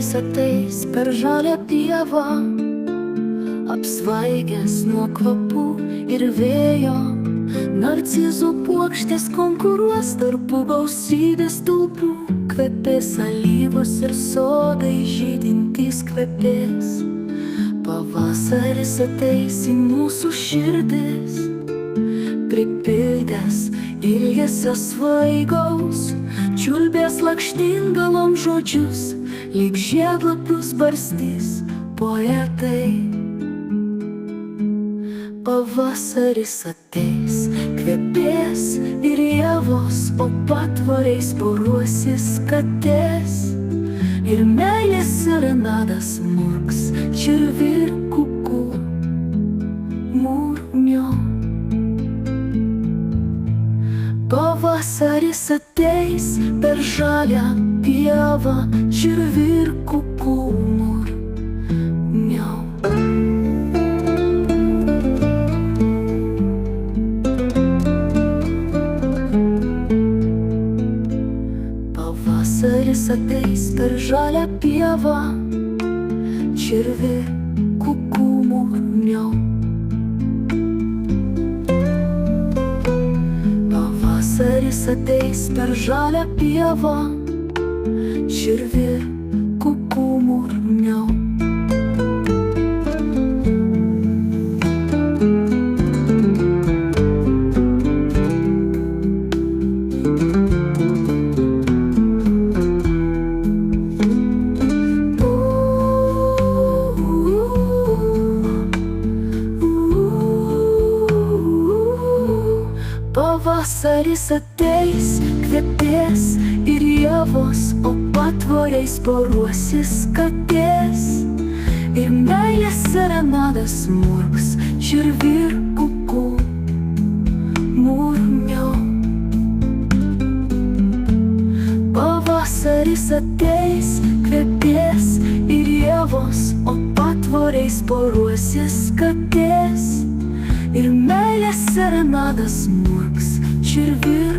Pavasaris ateis per žalią pievą, apsvaigęs nuo kvapų ir vėjo. Narcizų puokštės konkuruos tarpu gausybės tulpų, kvepės alyvos ir sodai žydintys kvepės. Pavasaris ateis į mūsų širdis, pripildęs ilgesio svaigaus, čiulbės lakštingalom žodžius, lyg žiedlapius barstys poetai. Pavasaris ateis, kvepės ir ievos, o patvoriais poruosis katės. Ir meilės serenadas murks čirvi ir kukų murmio. Pavasaris ateis per žalią pievą, čirvi ir kukų murmio. Pavasaris ateis per žalią pievą, čirvi kukų murmio. Pavasaris ateis per žalią pievą, čirvi kukų murmio. Pavasaris ateis, kvepės ir ievos, o patvoriais poruosis katės. Ir meilės serenadas murks čirvi ir kukų murmio. Pavasaris ateis, kvepės ir ievos, o patvoriais poruosis katės. Ir meilės serenadas murks čirvi ir